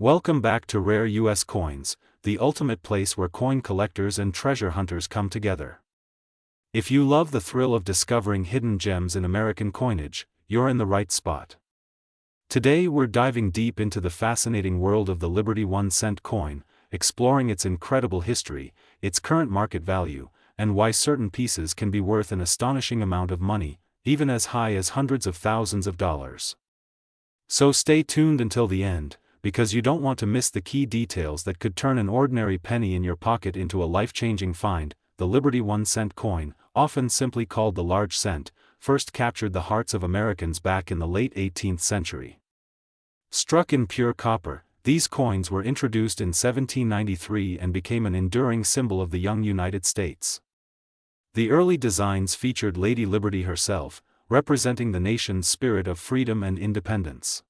Welcome back to Rare U.S. Coins, the ultimate place where coin collectors and treasure hunters come together. If you love the thrill of discovering hidden gems in American coinage, you're in the right spot. Today we're diving deep into the fascinating world of the Liberty 1-cent coin, exploring its incredible history, its current market value, and why certain pieces can be worth an astonishing amount of money, even as high as hundreds of thousands of dollars. So stay tuned until the end, because you don't want to miss the key details that could turn an ordinary penny in your pocket into a life-changing find. The Liberty 1-cent coin, often simply called the large cent, first captured the hearts of Americans back in the late 18th century. Struck in pure copper, these coins were introduced in 1793 and became an enduring symbol of the young United States. The early designs featured Lady Liberty herself, representing the nation's spirit of freedom and independence.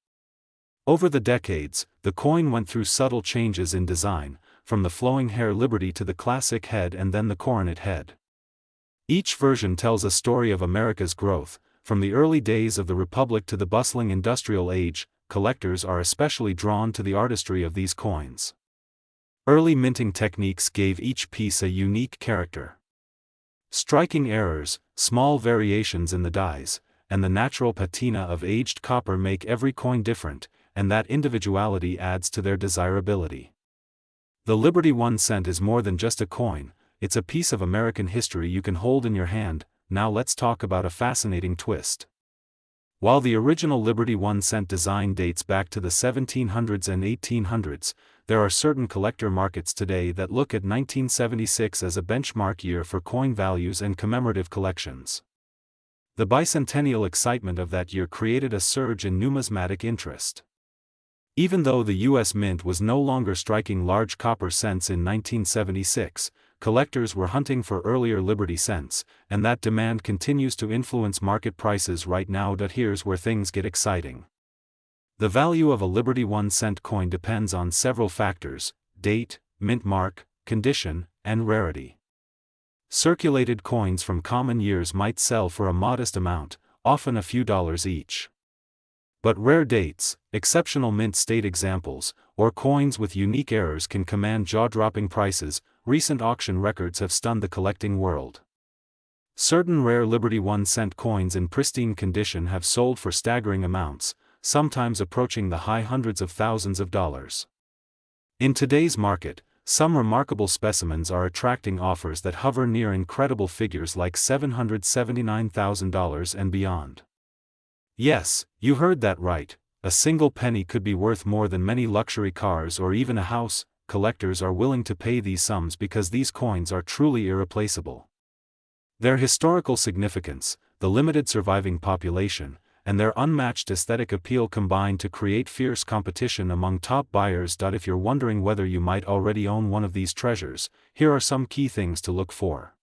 Over the decades, the coin went through subtle changes in design, from the flowing hair Liberty to the classic head and then the coronet head. Each version tells a story of America's growth, from the early days of the Republic to the bustling industrial age. Collectors are especially drawn to the artistry of these coins. Early minting techniques gave each piece a unique character. Striking errors, small variations in the dies, and the natural patina of aged copper make every coin different, and that individuality adds to their desirability. The Liberty 1-cent is more than just a coin, it's a piece of American history you can hold in your hand. Now let's talk about a fascinating twist. While the original Liberty 1-cent design dates back to the 1700s and 1800s, there are certain collector markets today that look at 1976 as a benchmark year for coin values and commemorative collections. The bicentennial excitement of that year created a surge in numismatic interest. Even though the U.S. Mint was no longer striking large copper cents in 1976, collectors were hunting for earlier Liberty cents, and that demand continues to influence market prices right now. Here's where things get exciting. The value of a Liberty 1-cent coin depends on several factors: date, mint mark, condition, and rarity. Circulated coins from common years might sell for a modest amount, often a few dollars each. But rare dates, exceptional mint state examples, or coins with unique errors can command jaw-dropping prices. Recent auction records have stunned the collecting world. Certain rare Liberty 1-cent coins in pristine condition have sold for staggering amounts, sometimes approaching the high hundreds of thousands of dollars. In today's market, some remarkable specimens are attracting offers that hover near incredible figures like $779,000 and beyond. Yes, you heard that right, a single penny could be worth more than many luxury cars or even a house. Collectors are willing to pay these sums because these coins are truly irreplaceable. Their historical significance, the limited surviving population, and their unmatched aesthetic appeal combine to create fierce competition among top buyers. If you're wondering whether you might already own one of these treasures, here are some key things to look for.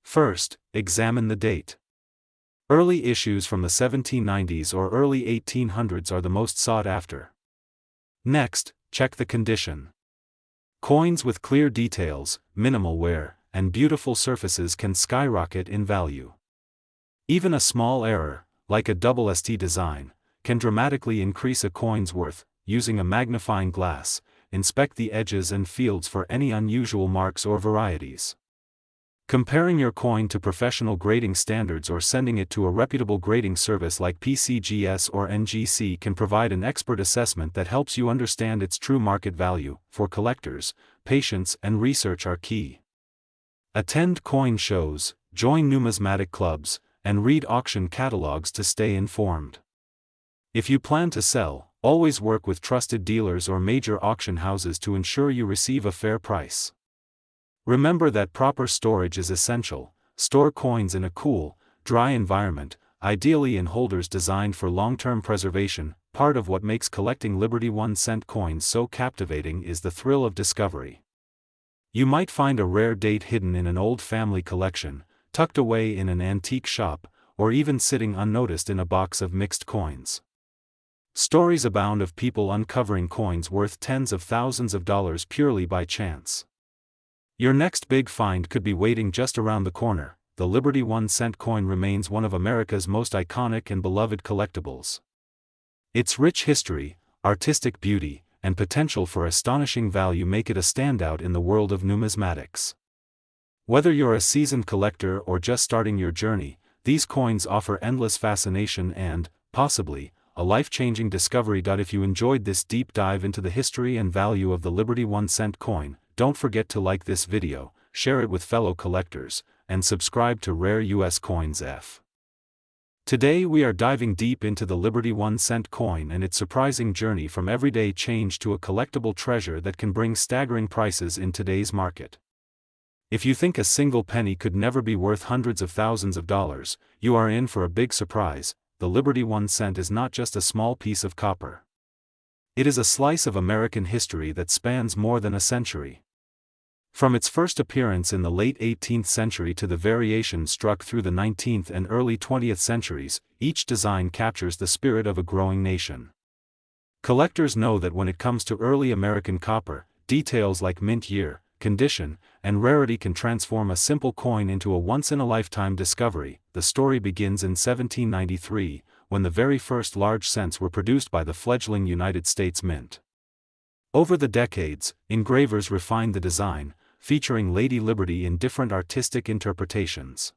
First, examine the date. Early issues from the 1790s or early 1800s are the most sought after. Next, check the condition. Coins with clear details, minimal wear, and beautiful surfaces can skyrocket in value. Even a small error, like a double ST design, can dramatically increase a coin's worth. Using a magnifying glass, inspect the edges and fields for any unusual marks or varieties. Comparing your coin to professional grading standards or sending it to a reputable grading service like PCGS or NGC can provide an expert assessment that helps you understand its true market value. For collectors, patience and research are key. Attend coin shows, join numismatic clubs, and read auction catalogs to stay informed. If you plan to sell, always work with trusted dealers or major auction houses to ensure you receive a fair price. Remember that proper storage is essential. Store coins in a cool, dry environment, ideally in holders designed for long-term preservation. Part of what makes collecting Liberty 1-cent coins so captivating is the thrill of discovery. You might find a rare date hidden in an old family collection, tucked away in an antique shop, or even sitting unnoticed in a box of mixed coins. Stories abound of people uncovering coins worth tens of thousands of dollars purely by chance. Your next big find could be waiting just around the corner. The Liberty 1-cent coin remains one of America's most iconic and beloved collectibles. Its rich history, artistic beauty, and potential for astonishing value make it a standout in the world of numismatics. Whether you're a seasoned collector or just starting your journey, these coins offer endless fascination and, possibly, a life-changing discovery. If you enjoyed this deep dive into the history and value of the Liberty 1-cent coin, don't forget to like this video, share it with fellow collectors, and subscribe to Rare US Coins F. Today we are diving deep into the Liberty 1-cent coin and its surprising journey from everyday change to a collectible treasure that can bring staggering prices in today's market. If you think a single penny could never be worth hundreds of thousands of dollars, you are in for a big surprise. The Liberty 1-cent is not just a small piece of copper. It is a slice of American history that spans more than a century. From its first appearance in the late 18th century to the variations struck through the 19th and early 20th centuries, each design captures the spirit of a growing nation. Collectors know that when it comes to early American copper, details like mint year, condition, and rarity can transform a simple coin into a once-in-a-lifetime discovery. The story begins in 1793, when the very first large cents were produced by the fledgling United States Mint. Over the decades, engravers refined the design, featuring Lady Liberty in different artistic interpretations.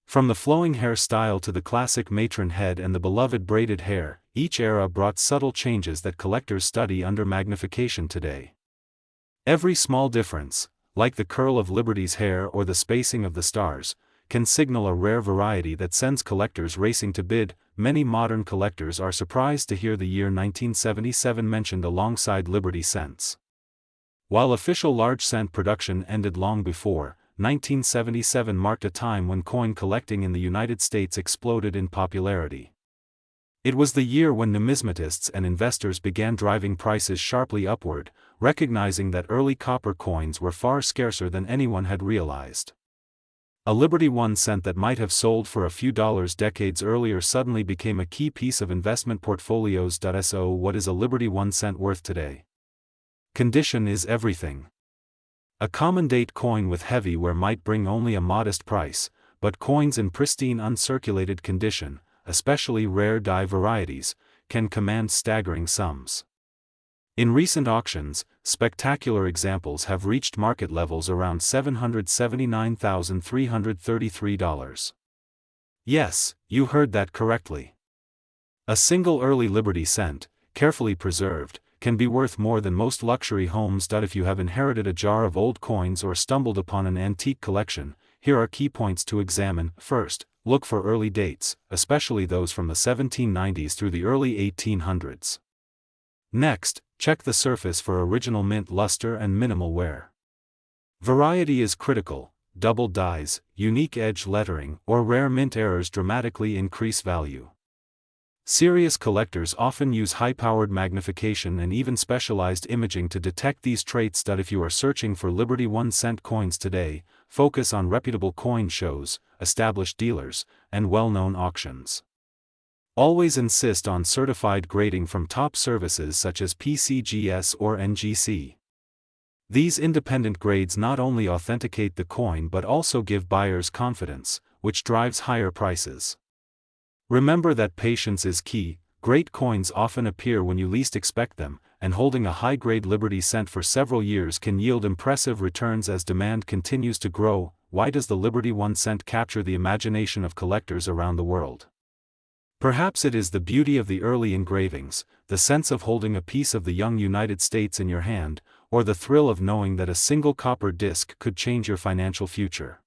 From the flowing hairstyle to the classic matron head and the beloved braided hair, each era brought subtle changes that collectors study under magnification today. Every small difference, like the curl of Liberty's hair or the spacing of the stars, can signal a rare variety that sends collectors racing to bid. Many modern collectors are surprised to hear the year 1977 mentioned alongside Liberty cents. While official large cent production ended long before, 1977 marked a time when coin collecting in the United States exploded in popularity. It was the year when numismatists and investors began driving prices sharply upward, recognizing that early copper coins were far scarcer than anyone had realized. A Liberty 1-cent that might have sold for a few dollars decades earlier suddenly became a key piece of investment portfolios. So what is a Liberty 1-cent worth today? Condition is everything. A common date coin with heavy wear might bring only a modest price, but coins in pristine uncirculated condition, especially rare die varieties, can command staggering sums. In recent auctions, spectacular examples have reached market levels around $779,333. Yes, you heard that correctly. A single early Liberty cent, carefully preserved, can be worth more than most luxury homes. If you have inherited a jar of old coins or stumbled upon an antique collection, here are key points to examine. First, look for early dates, especially those from the 1790s through the early 1800s. Next, check the surface for original mint luster and minimal wear. Variety is critical. Double dies, unique edge lettering, or rare mint errors dramatically increase value. Serious collectors often use high-powered magnification and even specialized imaging to detect these traits. If you are searching for Liberty 1-cent coins today, focus on reputable coin shows, established dealers, and well-known auctions. Always insist on certified grading from top services such as PCGS or NGC. These independent grades not only authenticate the coin but also give buyers confidence, which drives higher prices. Remember that patience is key. Great coins often appear when you least expect them, and holding a high-grade Liberty cent for several years can yield impressive returns as demand continues to grow. Why does the Liberty 1-cent capture the imagination of collectors around the world? Perhaps it is the beauty of the early engravings, the sense of holding a piece of the young United States in your hand, or the thrill of knowing that a single copper disc could change your financial future.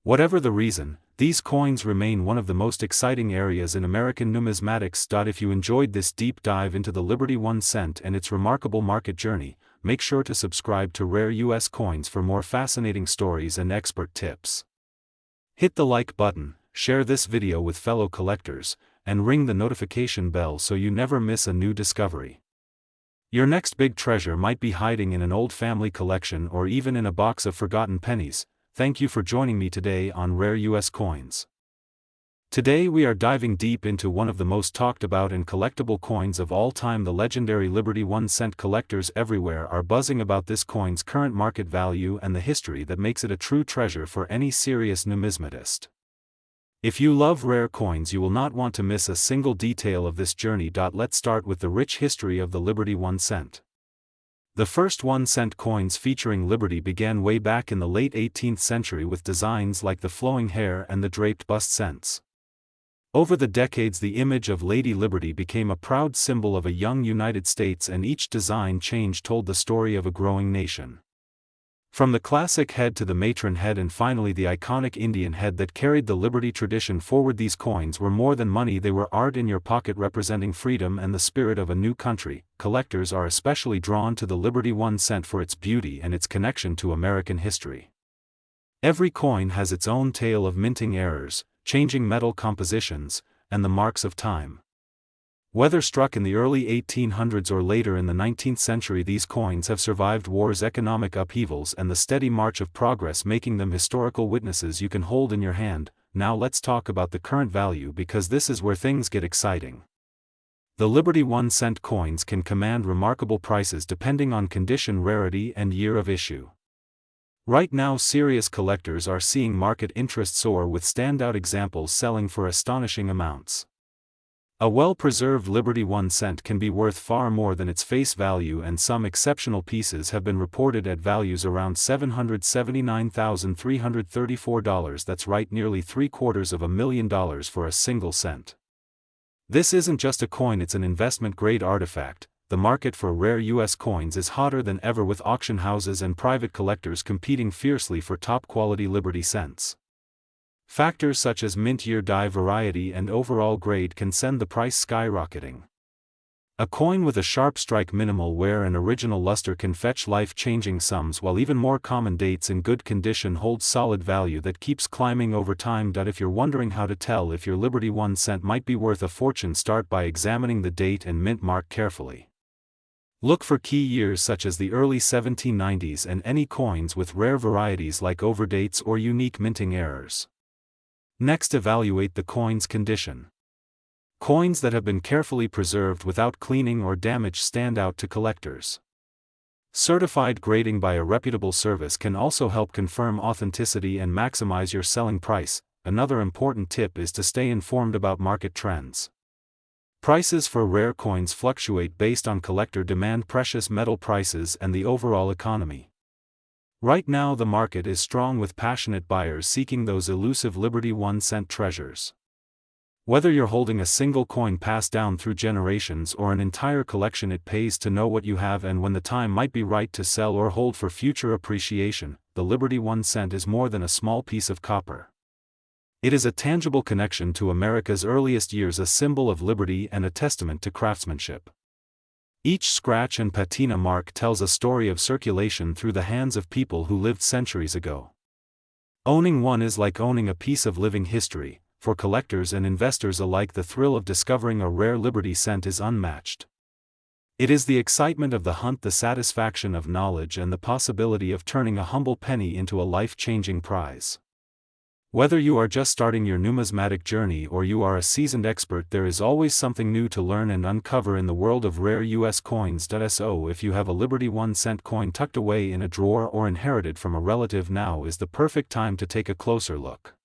Whatever the reason, these coins remain one of the most exciting areas in American numismatics. If you enjoyed this deep dive into the Liberty 1-cent and its remarkable market journey, make sure to subscribe to Rare US Coins for more fascinating stories and expert tips. Hit the like button, share this video with fellow collectors, and ring the notification bell so you never miss a new discovery. Your next big treasure might be hiding in an old family collection or even in a box of forgotten pennies. Thank you for joining me today on Rare US Coins. Today we are diving deep into one of the most talked about and collectible coins of all time. The legendary Liberty 1-cent. Collectors everywhere are buzzing about this coin's current market value and the history that makes it a true treasure for any serious numismatist. If you love rare coins, you will not want to miss a single detail of this journey. Let's start with the rich history of the Liberty 1 cent. The first 1-cent coins featuring Liberty began way back in the late 18th century with designs like the flowing hair and the draped bust cents. Over the decades, the image of Lady Liberty became a proud symbol of a young United States, and each design change told the story of a growing nation. From the classic head to the matron head and finally the iconic Indian head that carried the Liberty tradition forward, these coins were more than money, they were art in your pocket representing freedom and the spirit of a new country. Collectors are especially drawn to the Liberty 1 cent for its beauty and its connection to American history. Every coin has its own tale of minting errors, changing metal compositions, and the marks of time. Whether struck in the early 1800s or later in the 19th century, these coins have survived wars, economic upheavals, and the steady march of progress, making them historical witnesses you can hold in your hand. Now let's talk about the current value, because this is where things get exciting. The Liberty 1 cent coins can command remarkable prices depending on condition, rarity, and year of issue. Right now, serious collectors are seeing market interest soar, with standout examples selling for astonishing amounts. A well-preserved Liberty 1 cent can be worth far more than its face value, and some exceptional pieces have been reported at values around $779,334. That's right, nearly $750,000 for a single cent. This isn't just a coin, it's an investment-grade artifact. The market for rare U.S. coins is hotter than ever, with auction houses and private collectors competing fiercely for top-quality Liberty cents. Factors such as mint year, die variety, and overall grade can send the price skyrocketing. A coin with a sharp strike, minimal wear, and original luster can fetch life-changing sums, while even more common dates in good condition hold solid value that keeps climbing over time. If you're wondering how to tell if your Liberty 1 cent might be worth a fortune, start by examining the date and mint mark carefully. Look for key years such as the early 1790s and any coins with rare varieties like overdates or unique minting errors. Next, evaluate the coin's condition. Coins that have been carefully preserved without cleaning or damage stand out to collectors. Certified grading by a reputable service can also help confirm authenticity and maximize your selling price. Another important tip is to stay informed about market trends. Prices for rare coins fluctuate based on collector demand, precious metal prices, and the overall economy. Right now, the market is strong, with passionate buyers seeking those elusive Liberty 1 cent treasures. Whether you're holding a single coin passed down through generations or an entire collection, it pays to know what you have and when the time might be right to sell or hold for future appreciation. The Liberty 1 cent is more than a small piece of copper. It is a tangible connection to America's earliest years, a symbol of liberty and a testament to craftsmanship. Each scratch and patina mark tells a story of circulation through the hands of people who lived centuries ago. Owning one is like owning a piece of living history. For collectors and investors alike, the thrill of discovering a rare Liberty cent is unmatched. It is the excitement of the hunt, the satisfaction of knowledge, and the possibility of turning a humble penny into a life-changing prize. Whether you are just starting your numismatic journey or you are a seasoned expert, there is always something new to learn and uncover in the world of rare U.S. coins. So if you have a Liberty 1 cent coin tucked away in a drawer or inherited from a relative, now is the perfect time to take a closer look.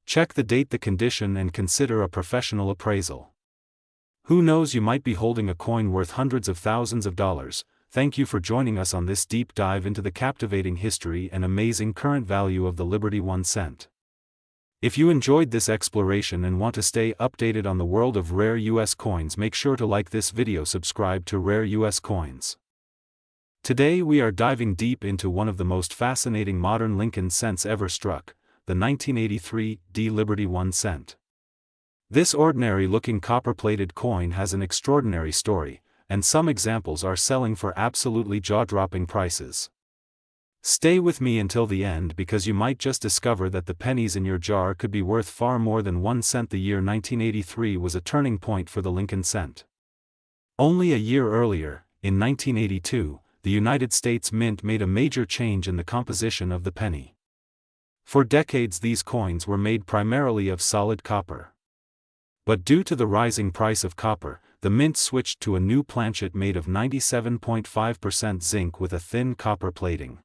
Check the date, the condition, and consider a professional appraisal. Who knows, you might be holding a coin worth hundreds of thousands of dollars. Thank you for joining us on this deep dive into the captivating history and amazing current value of the Liberty 1 cent. If you enjoyed this exploration and want to stay updated on the world of rare U.S. coins, make sure to like this video, subscribe to Rare U.S. Coins. Today we are diving deep into one of the most fascinating modern Lincoln cents ever struck, the 1983 Liberty 1 cent. This ordinary-looking copper-plated coin has an extraordinary story, and some examples are selling for absolutely jaw-dropping prices. Stay with me until the end, because you might just discover that the pennies in your jar could be worth far more than 1 cent. The year 1983 was a turning point for the Lincoln cent. Only a year earlier, in 1982, the United States Mint made a major change in the composition of the penny. For decades these coins were made primarily of solid copper. But due to the rising price of copper, the mint switched to a new planchet made of 97.5% zinc with a thin copper plating.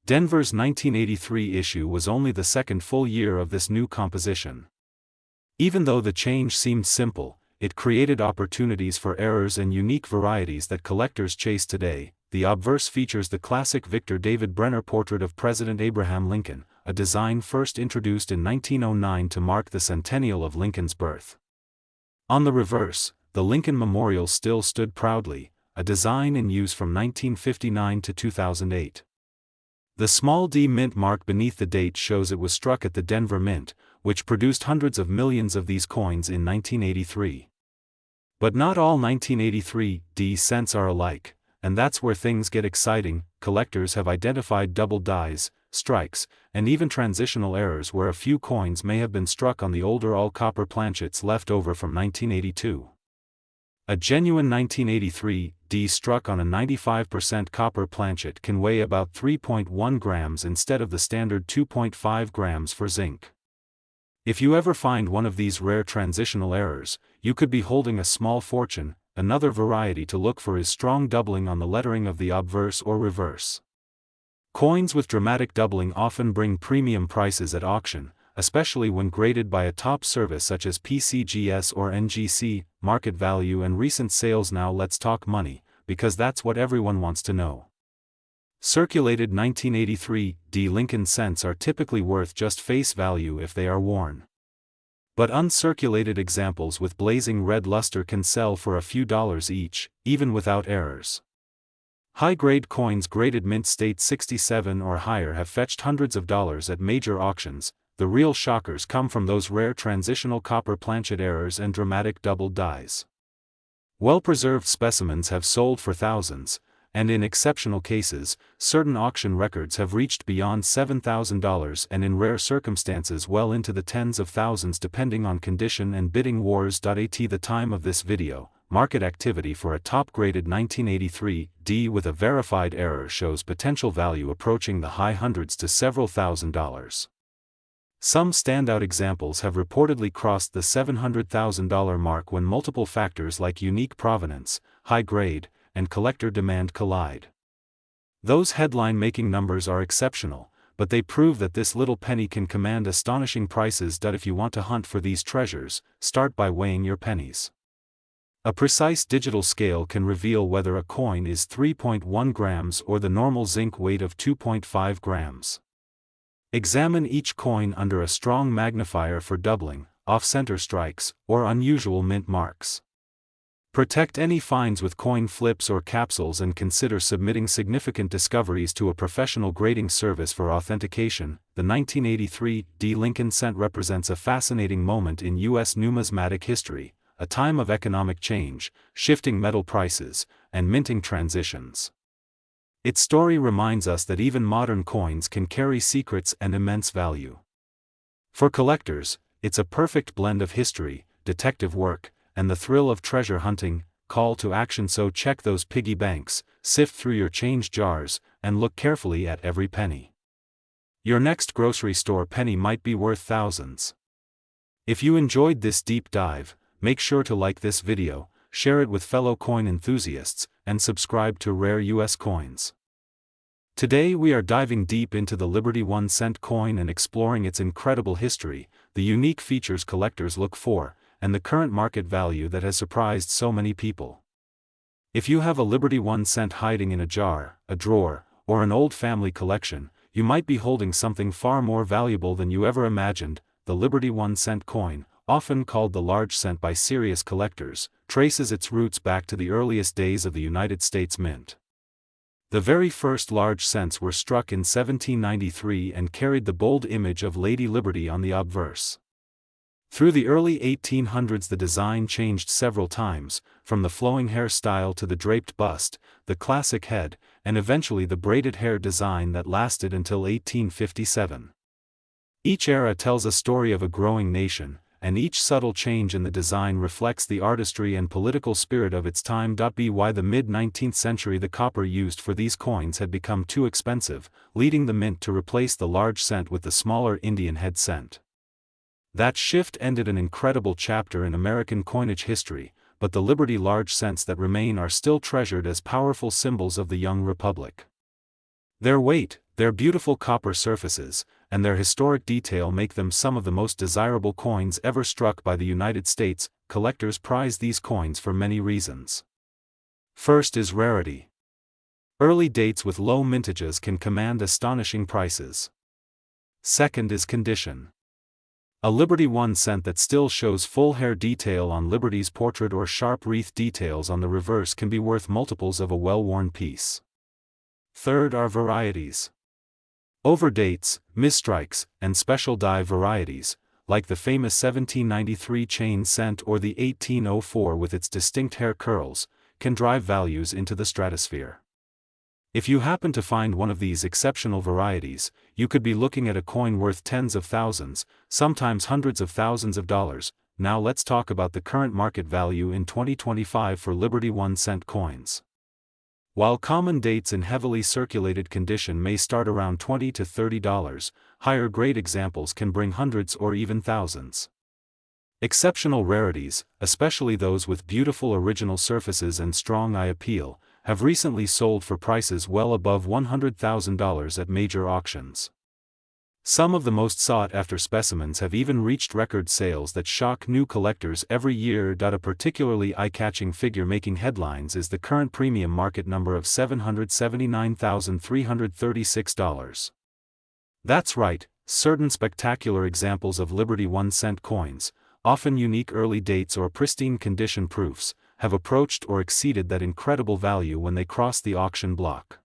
Denver's 1983 issue was only the second full year of this new composition. Even though the change seemed simple, it created opportunities for errors and unique varieties that collectors chase today. The obverse features the classic Victor David Brenner portrait of President Abraham Lincoln, a design first introduced in 1909 to mark the centennial of Lincoln's birth. On the reverse, the Lincoln Memorial still stood proudly, a design in use from 1959 to 2008. The small d mint mark beneath the date shows it was struck at the Denver Mint, which produced hundreds of millions of these coins in 1983. But not all 1983 D cents are alike, and that's where things get exciting. Collectors have identified double dies, strikes, and even transitional errors where a few coins may have been struck on the older all-copper planchets left over from 1982. A genuine 1983 D struck on a 95% copper planchet can weigh about 3.1 grams instead of the standard 2.5 grams for zinc. If you ever find one of these rare transitional errors, you could be holding a small fortune. Another variety to look for is strong doubling on the lettering of the obverse or reverse. Coins with dramatic doubling often bring premium prices at auction, especially when graded by a top service such as PCGS or NGC. Market value and recent sales. Now let's talk money, because that's what everyone wants to know. Circulated 1983 D Lincoln cents are typically worth just face value if they are worn. But uncirculated examples with blazing red luster can sell for a few dollars each, even without errors. High-grade coins graded mint state 67 or higher have fetched hundreds of dollars at major auctions. The real shockers come from those rare transitional copper planchet errors and dramatic double dies. Well-preserved specimens have sold for thousands, and in exceptional cases, certain auction records have reached beyond $7,000 and in rare circumstances well into the tens of thousands depending on condition and bidding wars. At the time of this video, market activity for a top-graded 1983 D with a verified error shows potential value approaching the high hundreds to several $1,000s. Some standout examples have reportedly crossed the $700,000 mark when multiple factors like unique provenance, high grade, and collector demand collide. Those headline-making numbers are exceptional, but they prove that this little penny can command astonishing prices. If you want to hunt for these treasures, start by weighing your pennies. A precise digital scale can reveal whether a coin is 3.1 grams or the normal zinc weight of 2.5 grams. Examine each coin under a strong magnifier for doubling, off-center strikes, or unusual mint marks. Protect any finds with coin flips or capsules and consider submitting significant discoveries to a professional grading service for authentication. The 1983 D Lincoln cent represents a fascinating moment in U.S. numismatic history, a time of economic change, shifting metal prices, and minting transitions. Its story reminds us that even modern coins can carry secrets and immense value. For collectors, it's a perfect blend of history, detective work, and the thrill of treasure hunting. Call to action. So check those piggy banks, sift through your change jars, and look carefully at every penny. Your next grocery store penny might be worth thousands. If you enjoyed this deep dive, make sure to like this video, share it with fellow coin enthusiasts, and subscribe to Rare US Coins. Today we are diving deep into the Liberty 1 cent coin and exploring its incredible history, the unique features collectors look for, and the current market value that has surprised so many people. If you have a Liberty 1 cent hiding in a jar, a drawer, or an old family collection, you might be holding something far more valuable than you ever imagined. The Liberty 1 cent coin, often called the large cent by serious collectors, traces its roots back to the earliest days of the United States Mint. The very first large cents were struck in 1793 and carried the bold image of Lady Liberty on the obverse. Through the early 1800s the design changed several times, from the flowing hairstyle to the draped bust, the classic head, and eventually the braided hair design that lasted until 1857. Each era tells a story of a growing nation, and each subtle change in the design reflects the artistry and political spirit of its time. By the mid-19th century the copper used for these coins had become too expensive, leading the mint to replace the large cent with the smaller Indian head cent. That shift ended an incredible chapter in American coinage history, but the Liberty large cents that remain are still treasured as powerful symbols of the young republic. Their weight, Their beautiful copper surfaces, and their historic detail make them some of the most desirable coins ever struck by the United States. Collectors prize these coins for many reasons. First is rarity. Early dates with low mintages can command astonishing prices. Second is condition. A Liberty 1 cent that still shows full hair detail on Liberty's portrait or sharp wreath details on the reverse can be worth multiples of a well-worn piece. Third are varieties. Overdates, misstrikes, and special die varieties, like the famous 1793 chain cent or the 1804 with its distinct hair curls, can drive values into the stratosphere. If you happen to find one of these exceptional varieties, you could be looking at a coin worth tens of thousands, sometimes hundreds of thousands of dollars. Now let's talk about the current market value in 2025 for Liberty 1 cent coins. While common dates in heavily circulated condition may start around $20 to $30, higher grade examples can bring hundreds or even thousands. Exceptional rarities, especially those with beautiful original surfaces and strong eye appeal, have recently sold for prices well above $100,000 at major auctions. Some of the most sought-after specimens have even reached record sales that shock new collectors every year. A particularly eye-catching figure making headlines is the current premium market number of $779,336. That's right, certain spectacular examples of Liberty 1 cent coins, often unique early dates or pristine condition proofs, have approached or exceeded that incredible value when they cross the auction block.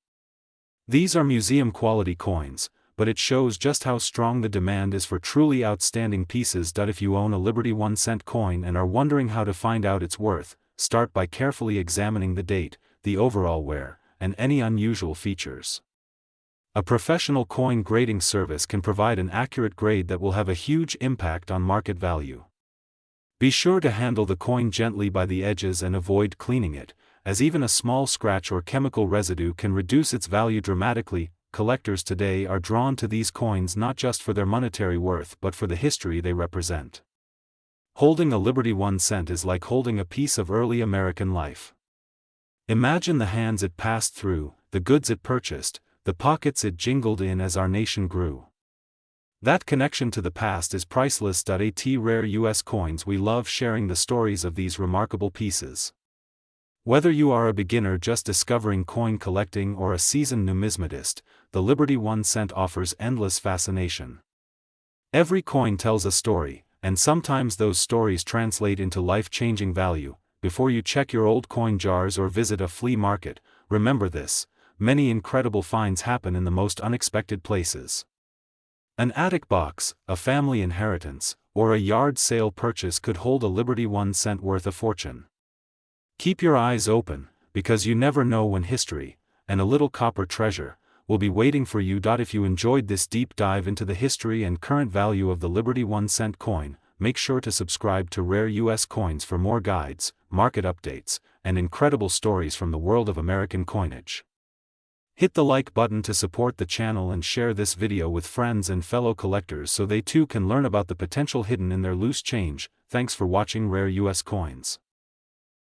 These are museum-quality coins, but it shows just how strong the demand is for truly outstanding pieces. If you own a Liberty 1 cent coin and are wondering how to find out its worth, start by carefully examining the date, the overall wear, and any unusual features. A professional coin grading service can provide an accurate grade that will have a huge impact on market value. Be sure to handle the coin gently by the edges and avoid cleaning it, as even a small scratch or chemical residue can reduce its value dramatically. Collectors today are drawn to these coins not just for their monetary worth but for the history they represent. Holding a Liberty 1 cent is like holding a piece of early American life. Imagine the hands it passed through, the goods it purchased, the pockets it jingled in as our nation grew. That connection to the past is priceless. At Rare US Coins, we love sharing the stories of these remarkable pieces. Whether you are a beginner just discovering coin collecting or a seasoned numismatist, the Liberty 1 cent offers endless fascination. Every coin tells a story, and sometimes those stories translate into life-changing value. Before you check your old coin jars or visit a flea market, remember this: many incredible finds happen in the most unexpected places. An attic box, a family inheritance, or a yard sale purchase could hold a Liberty 1 cent worth a fortune. Keep your eyes open, because you never know when history, and a little copper treasure, will be waiting for you. If you enjoyed this deep dive into the history and current value of the Liberty 1 cent coin, make sure to subscribe to Rare US Coins for more guides, market updates, and incredible stories from the world of American coinage. Hit the like button to support the channel and share this video with friends and fellow collectors so they too can learn about the potential hidden in their loose change. Thanks for watching Rare US Coins.